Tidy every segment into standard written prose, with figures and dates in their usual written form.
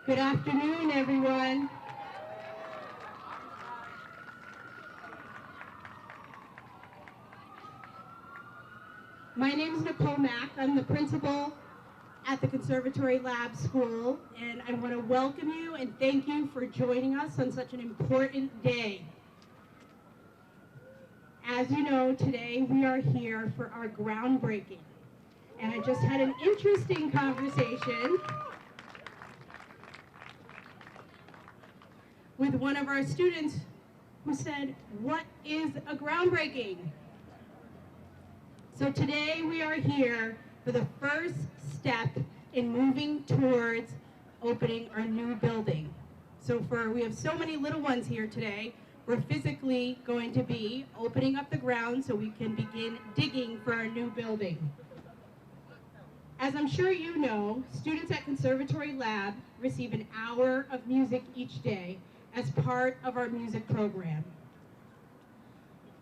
Good afternoon, everyone. My name is Nicole Mack. I'm the principal at the Conservatory Lab School, and I want to welcome you and thank you for joining us on such an important day. As you know, today we are here for our groundbreaking, and I just had an interesting conversation with one of our students who said, "What is a groundbreaking?" So today we are here for the first step in moving towards opening our new building. So we have so many little ones here today, we're physically going to be opening up the ground so we can begin digging for our new building. As I'm sure you know, students at Conservatory Lab receive an hour of music each day as part of our music program.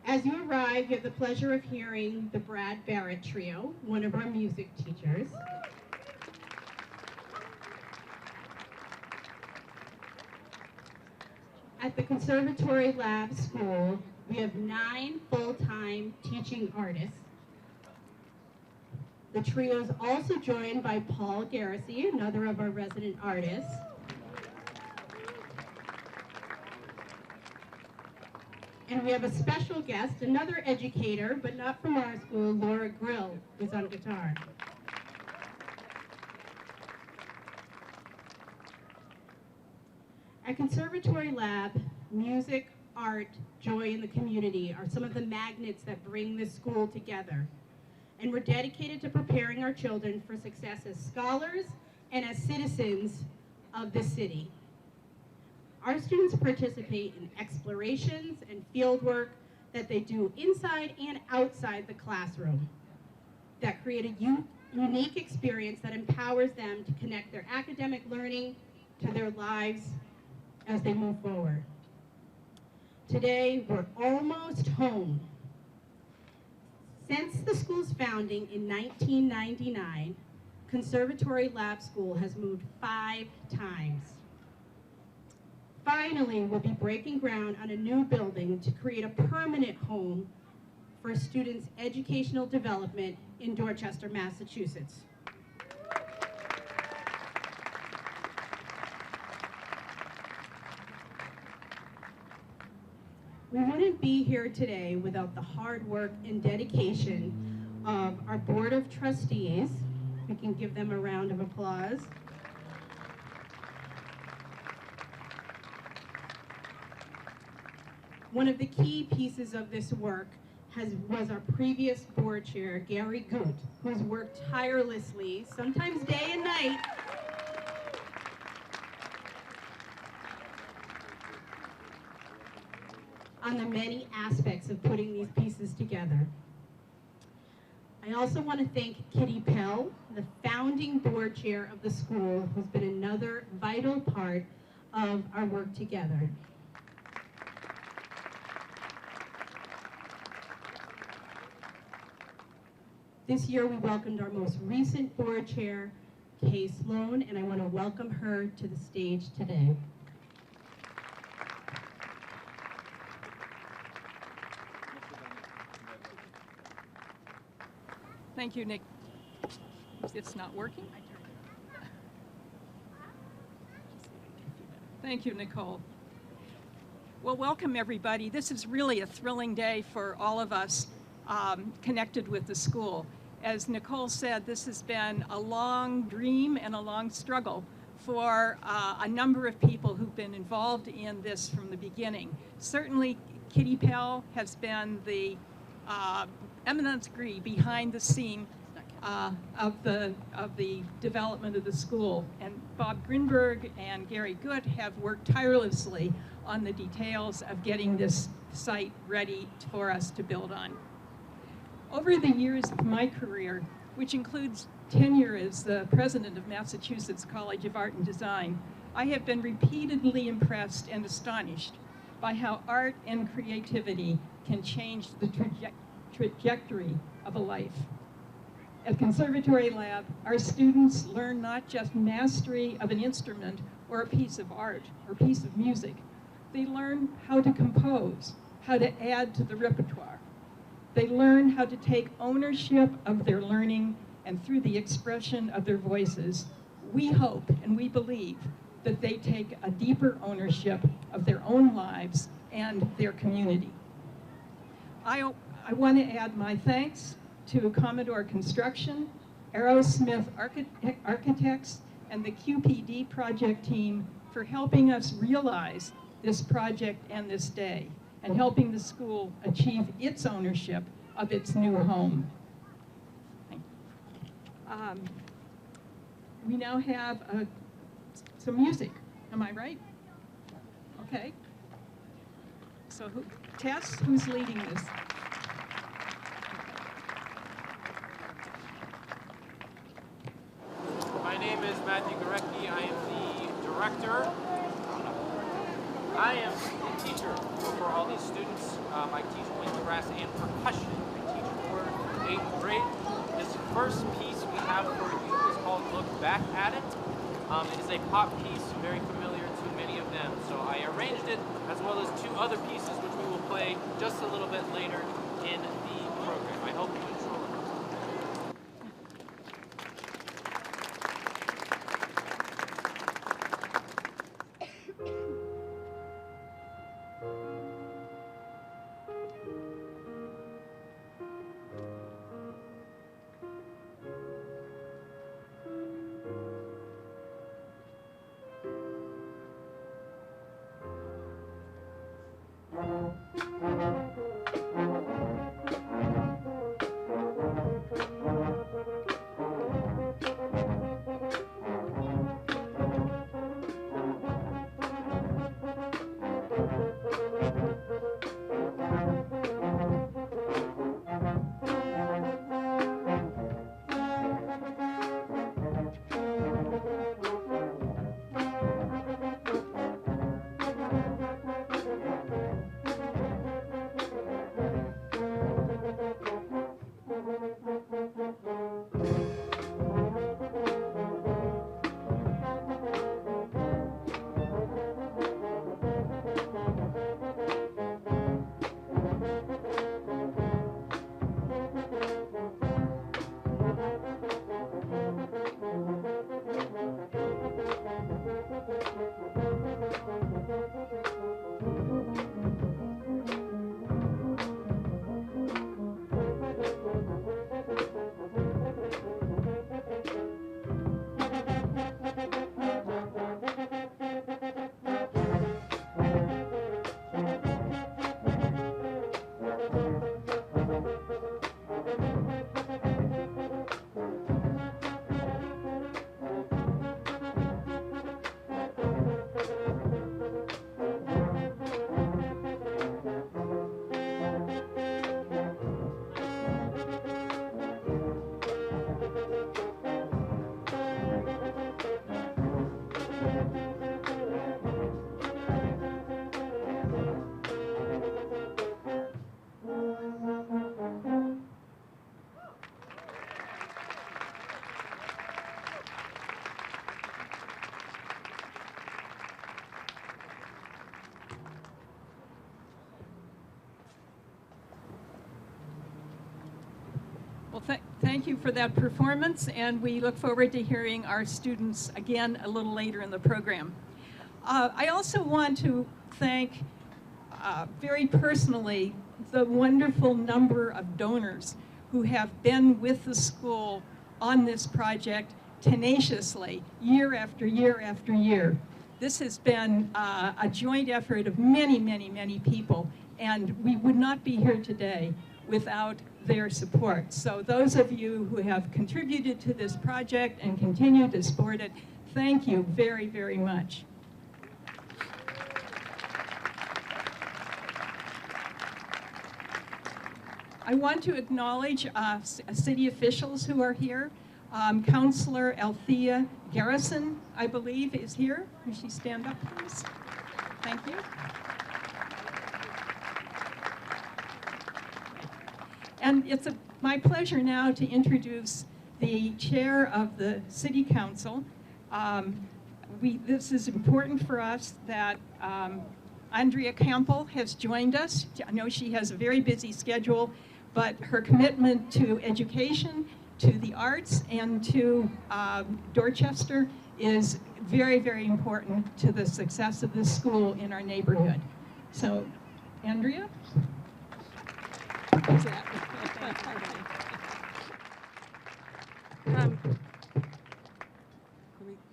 As you arrive, you have the pleasure of hearing the Brad Barrett Trio, one of our music teachers. At the Conservatory Lab School, we have 9 full-time teaching artists. The trio is also joined by Paul Garrissey, another of our resident artists. And we have a special guest, another educator, but not from our school, Laura Grill, who's on guitar. At Conservatory Lab, music, art, joy in the community are some of the magnets that bring this school together. And we're dedicated to preparing our children for success as scholars and as citizens of the city. Our students participate in explorations and field work that they do inside and outside the classroom that create a unique experience that empowers them to connect their academic learning to their lives as they move forward. Today, we're almost home. Since the school's founding in 1999, Conservatory Lab School has moved 5 times. Finally, we'll be breaking ground on a new building to create a permanent home for students' educational development in Dorchester, Massachusetts. We wouldn't be here today without the hard work and dedication of our Board of Trustees. We can give them a round of applause. One of the key pieces of this work was our previous board chair, Gary Goot, who has worked tirelessly, sometimes day and night, on the many aspects of putting these pieces together. I also want to thank Kitty Pell, the founding board chair of the school, who's been another vital part of our work together. This year we welcomed our most recent board chair, Kay Sloan, and I want to welcome her to the stage today. Thank you, Nick. It's not working? Thank you, Nicole. Well, welcome everybody. This is really a thrilling day for all of us connected with the school. As Nicole said, this has been a long dream and a long struggle for a number of people who've been involved in this from the beginning. Certainly, Kitty Pell has been the eminence gris behind the scene of the development of the school, and Bob Grinberg and Gary Goot have worked tirelessly on the details of getting this site ready for us to build on. Over the years of my career, which includes tenure as the president of Massachusetts College of Art and Design, I have been repeatedly impressed and astonished by how art and creativity can change the trajectory of a life. At Conservatory Lab, our students learn not just mastery of an instrument or a piece of art or piece of music. They learn how to compose, how to add to the repertoire. They learn how to take ownership of their learning, and through the expression of their voices, we hope and we believe that they take a deeper ownership of their own lives and their community. I want to add my thanks to Commodore Construction, Aerosmith Architects, and the QPD project team for helping us realize this project and this day, and helping the school achieve its ownership of its new home. We now have some music, am I right? Okay. So Tess, who's leading this? My name is Matthew Gorecki. I am the director. I am the teacher for all these students. I teach wind, brass, and percussion. I teach for 8th grade. This first piece we have for you is called Look Back at It. It is a pop piece very familiar to many of them. So I arranged it as well as 2 other pieces which we will play just a little bit later in the program. I hope you enjoy. Well, thank you for that performance, and we look forward to hearing our students again a little later in the program. I also want to thank very personally the wonderful number of donors who have been with the school on this project tenaciously year after year after year. This has been a joint effort of many, many, many people, and we would not be here today without their support. So those of you who have contributed to this project and continue to support it, thank you very, very much. I want to acknowledge city officials who are here. Councillor Althea Garrison, I believe, is here. Will she stand up, please? Thank you. And it's my pleasure now to introduce the chair of the City Council. This is important for us that Andrea Campbell has joined us. I know she has a very busy schedule, but her commitment to education, to the arts, and to Dorchester is very, very important to the success of this school in our neighborhood. So, Andrea?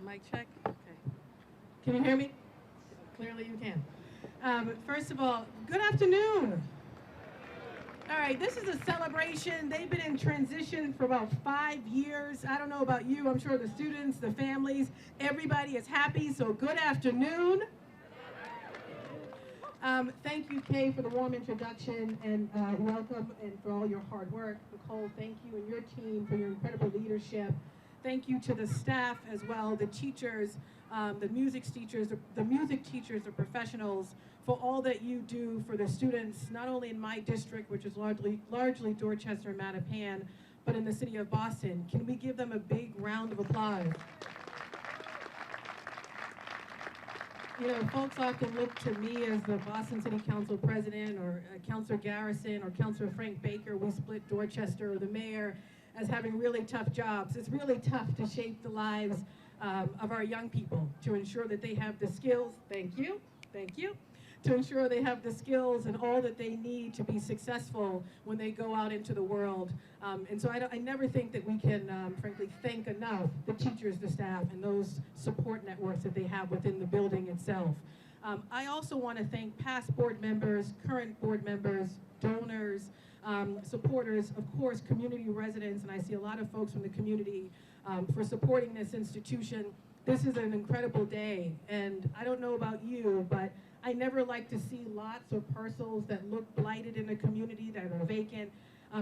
Mic check? Okay. Can you hear me? Clearly you can. First of all, good afternoon. All right, this is a celebration. They've been in transition for about 5 years. I don't know about you. I'm sure the students, the families, everybody is happy. So good afternoon. Thank you, Kay, for the warm introduction and welcome, and for all your hard work. Nicole, thank you and your team for your incredible leadership. Thank you to the staff as well, the teachers, the music teachers, the professionals, for all that you do for the students, not only in my district, which is largely Dorchester and Mattapan, but in the city of Boston. Can we give them a big round of applause? You know, folks often look to me as the Boston City Council president, or Councilor Garrison, or Councilor Frank Baker. We split Dorchester, or the mayor, as having really tough jobs. It's really tough to shape the lives of our young people, to ensure that they have the skills, thank you, to ensure they have the skills and all that they need to be successful when they go out into the world. And so I never think that we can, frankly, thank enough the teachers, the staff, and those support networks that they have within the building itself. I also want to thank past board members, current board members, donors, supporters, of course, community residents, and I see a lot of folks from the community for supporting this institution. This is an incredible day, and I don't know about you, but I never like to see lots of parcels that look blighted in a community, that are vacant.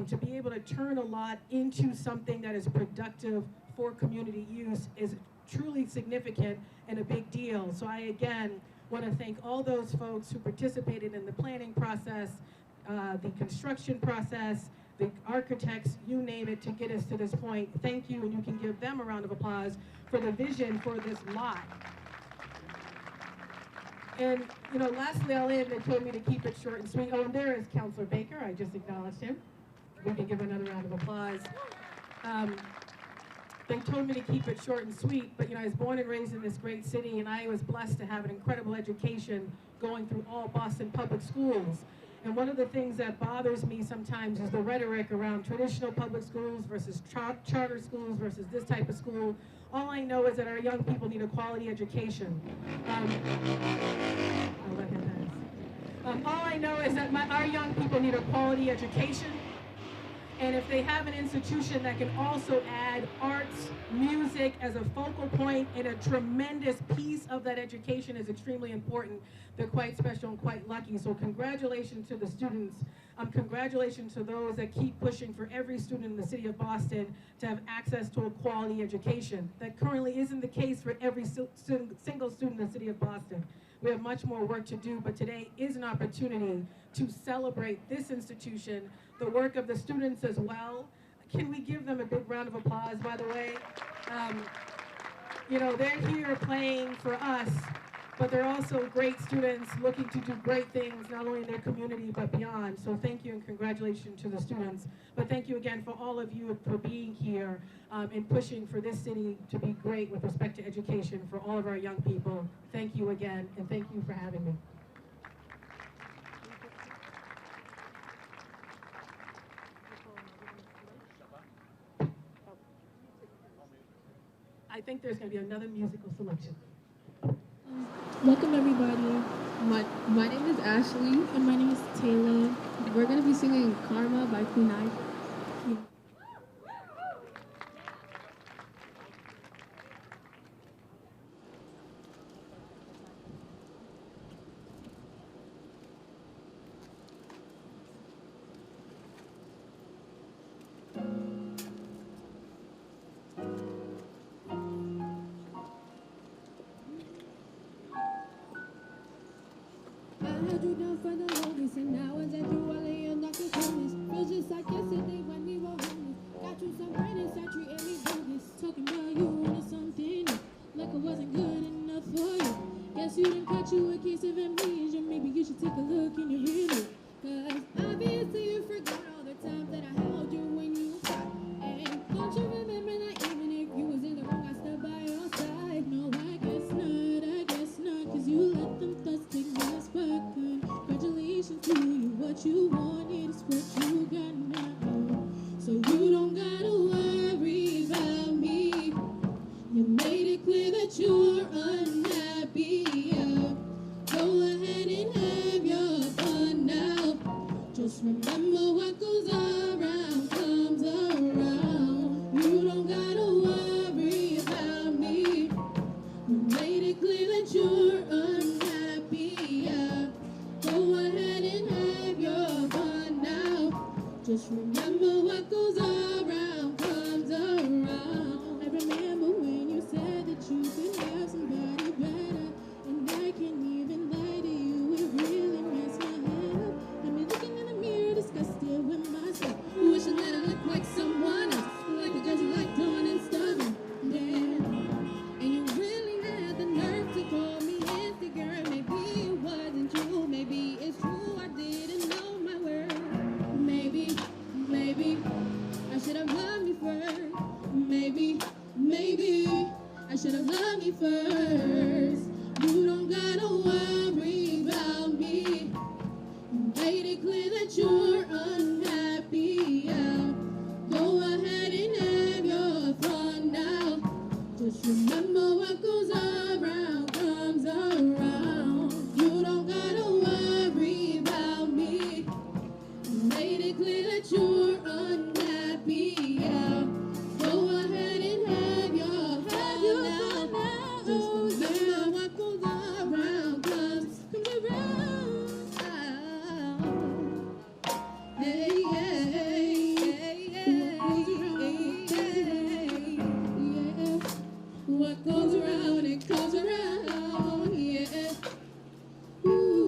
To be able to turn a lot into something that is productive for community use is truly significant and a big deal. So I, again, want to thank all those folks who participated in the planning process, the construction process, the architects, you name it, to get us to this point. Thank you, and you can give them a round of applause for the vision for this lot. And, you know, lastly, I'll end. They told me to keep it short and sweet. Oh, and there is Councilor Baker. I just acknowledged him. We can give another round of applause. They told me to keep it short and sweet, but, you know, I was born and raised in this great city, and I was blessed to have an incredible education going through all Boston public schools. And one of the things that bothers me sometimes is the rhetoric around traditional public schools versus charter schools versus this type of school. All I know is that our young people need a quality education. All I know is that our young people need a quality education. And if they have an institution that can also add arts, music as a focal point, and a tremendous piece of that education is extremely important, they're quite special and quite lucky. So congratulations to the students. Congratulations to those that keep pushing for every student in the city of Boston to have access to a quality education. That currently isn't the case for every single student in the city of Boston. We have much more work to do, but today is an opportunity to celebrate this institution, the work of the students as well. Can we give them a big round of applause, by the way? You know, they're here playing for us, but they're also great students looking to do great things, not only in their community, but beyond. So thank you and congratulations to the students. But thank you again for all of you for being here and pushing for this city to be great with respect to education for all of our young people. Thank you again, and thank you for having me. I think there's going to be another musical selection. Welcome everybody. My name is Ashley. And my name is Taylor. We're going to be singing Karma by Queen Ivy. I had you down for the longest, and now as I do, I lay on Dr. Thomas. Feels just like yesterday when we were homeless. Got you some bread and start treating me Just remember what goes around comes around. I remember when you said that you could have somebody better, and I can't even lie to you, it really messed my head up. I've been looking in the mirror, disgusted with myself, wishing that I looked like someone else, like the girls you like doing and stubborn. Yeah, and you really had the nerve to call me insecure. Maybe it wasn't true, maybe it's true, I didn't know my worth. Maybe I should have loved me first. Maybe I should have loved me first. You don't gotta worry about me. Made it clear that you're unhappy. Yeah. Go ahead and have your fun now. Just remember what goes around comes around. You don't gotta worry about me. Made it clear that you're unhappy. Yeah. Go ahead and have your fun now. Just remember what goes around comes around. Hey, hey, hey, hey, yeah. What goes around, it comes around, yeah. Ooh.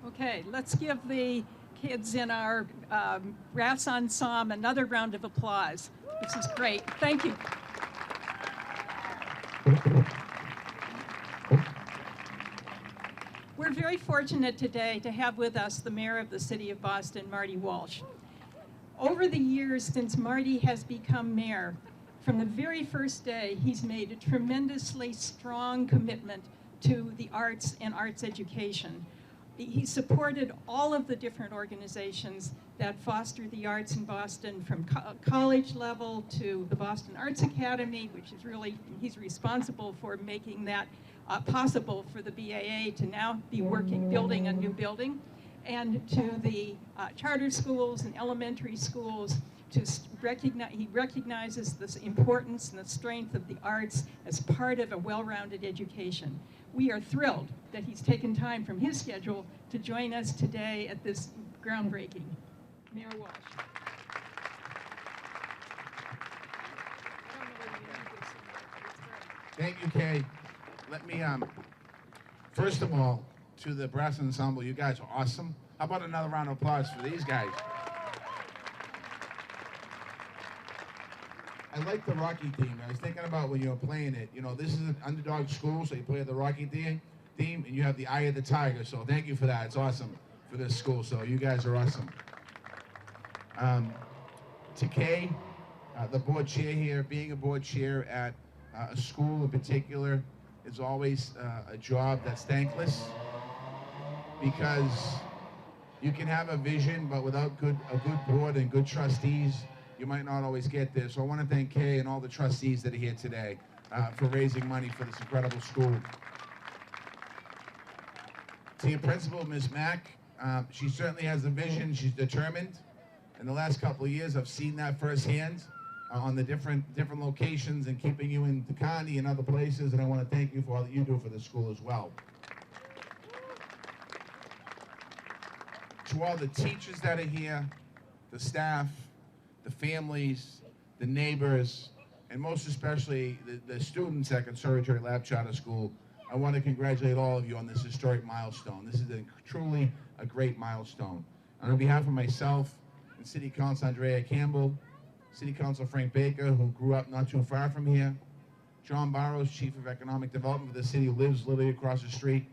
Okay, let's give the kids in our brass ensemble another round of applause. This is great. Thank you. We're very fortunate today to have with us the mayor of the city of Boston, Marty Walsh. Over the years since Marty has become mayor, from the very first day, he's made a tremendously strong commitment to the arts and arts education. He supported all of the different organizations that foster the arts in Boston, from college level to the Boston Arts Academy, which is really, he's responsible for making that possible for the BAA to now be building a new building, and to the charter schools and elementary schools. He recognizes the importance and the strength of the arts as part of a well-rounded education. We are thrilled that he's taken time from his schedule to join us today at this groundbreaking. Mayor Walsh. Thank you, Kay. Let me, first of all, to the brass ensemble, you guys are awesome. How about another round of applause for these guys? I like the Rocky theme. I was thinking about when you were playing it. You know, this is an underdog school, so you play the Rocky theme, and you have the Eye of the Tiger. So thank you for that. It's awesome for this school. So you guys are awesome. To Kay, the board chair here, being a board chair at a school in particular is always a job that's thankless, because you can have a vision, but without a good board and good trustees, you might not always get there. So I want to thank Kay and all the trustees that are here today for raising money for this incredible school. To your principal, Ms. Mack, she certainly has a vision. She's determined. In the last couple of years, I've seen that firsthand on the different locations and keeping you in the county and other places, and I want to thank you for all that you do for the school as well. To all the teachers that are here, the staff, the families, the neighbors, and most especially the students at Conservatory Lab Charter School, I want to congratulate all of you on this historic milestone. This is truly a great milestone. On behalf of myself and City Council Andrea Campbell, City Council Frank Baker, who grew up not too far from here, John Barrows, Chief of Economic Development for the city, who lives literally across the street,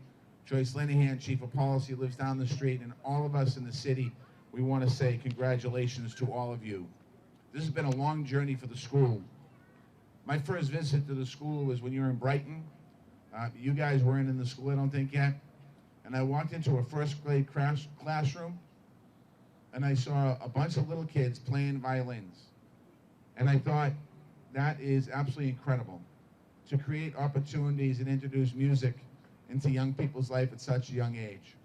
Joyce Linehan, Chief of Policy, lives down the street, and all of us in the city, we want to say congratulations to all of you. This has been a long journey for the school. My first visit to the school was when you were in Brighton. You guys weren't in the school, I don't think, yet. And I walked into a first grade classroom, and I saw a bunch of little kids playing violins. And I thought, that is absolutely incredible, to create opportunities and introduce music into young people's life at such a young age.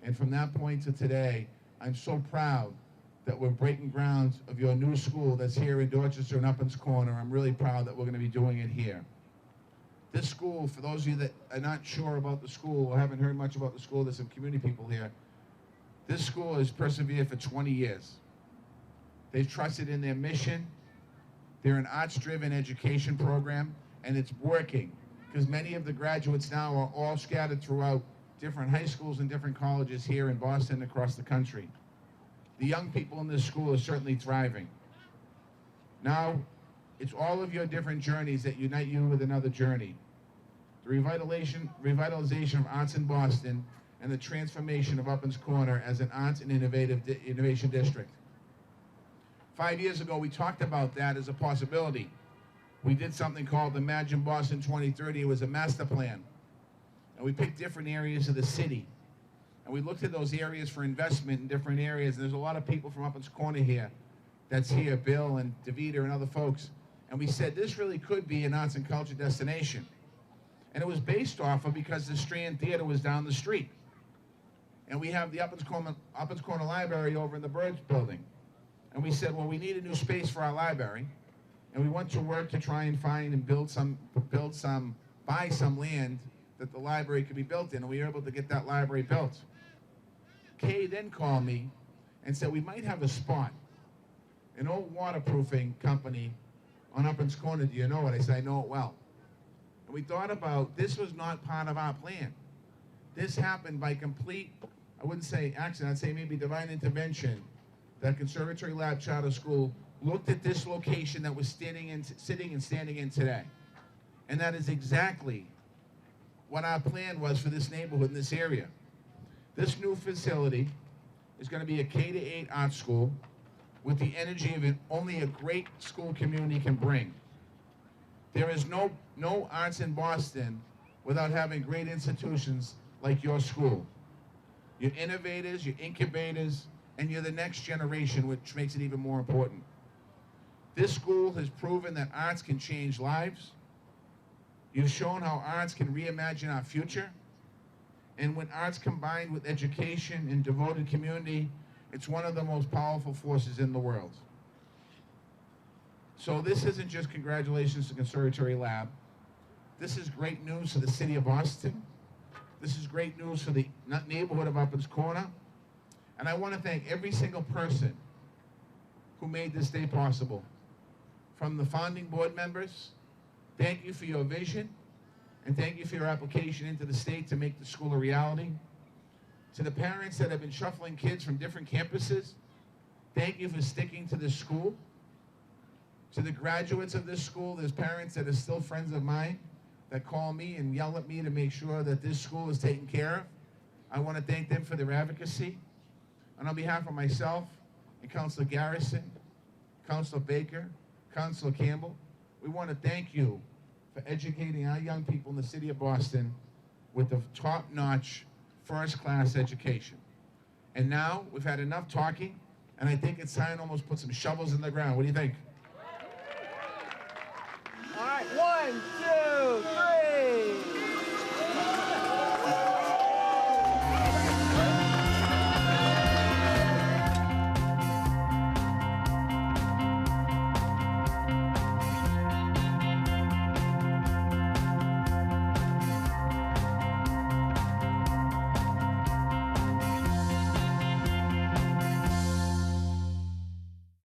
And from that point to today, I'm so proud that we're breaking ground of your new school that's here in Dorchester and Uplands Corner. I'm really proud that we're going to be doing it here. This school, for those of you that are not sure about the school or haven't heard much about the school, there's some community people here. This school has persevered for 20 years. They've trusted in their mission. They're an arts-driven education program, and it's working, because many of the graduates now are all scattered throughout different high schools and different colleges here in Boston and across the country. The young people in this school are certainly thriving. Now, it's all of your different journeys that unite you with another journey. The revitalization of arts in Boston and the transformation of Uplands Corner as an arts and innovation district. 5 years ago, we talked about that as a possibility. We did something called Imagine Boston 2030. It was a master plan. And we picked different areas of the city. And we looked at those areas for investment in different areas. And there's a lot of people from Uplands Corner here that's here, Bill and Davida and other folks. And we said this really could be an arts and culture destination. And it was based off of because the Strand Theater was down the street. And we have the Uplands Corner Library over in the Birds Building. And we said, well, we need a new space for our library. And we went to work to try and find and buy some land that the library could be built in. And we were able to get that library built. Kay then called me and said, we might have a spot, an old waterproofing company on Uplands Corner. Do you know it? I said, I know it well. And we thought about, this was not part of our plan. This happened by complete, I wouldn't say accident, I'd say maybe divine intervention, that Conservatory Lab Charter School looked at this location that we're sitting and standing in today. And that is exactly what our plan was for this neighborhood in this area. This new facility is going to be a K-8 art school with the energy of only a great school community can bring. There is no arts in Boston without having great institutions like your school. You're innovators, you're incubators, and you're the next generation, which makes it even more important. This school has proven that arts can change lives. You've shown how arts can reimagine our future. And when arts combined with education and devoted community, it's one of the most powerful forces in the world. So this isn't just congratulations to Conservatory Lab. This is great news for the city of Boston. This is great news for the neighborhood of Uplands Corner. And I want to thank every single person who made this day possible. From the founding board members, thank you for your vision, and thank you for your application into the state to make the school a reality. To the parents that have been shuffling kids from different campuses, thank you for sticking to this school. To the graduates of this school, there's parents that are still friends of mine that call me and yell at me to make sure that this school is taken care of. I want to thank them for their advocacy. And on behalf of myself and Councilor Garrison, Councilor Baker, Councilor Campbell, we want to thank you for educating our young people in the city of Boston with the top-notch, first-class education. And now, we've had enough talking, and I think it's time to almost put some shovels in the ground. What do you think? All right, 1, 2, 3.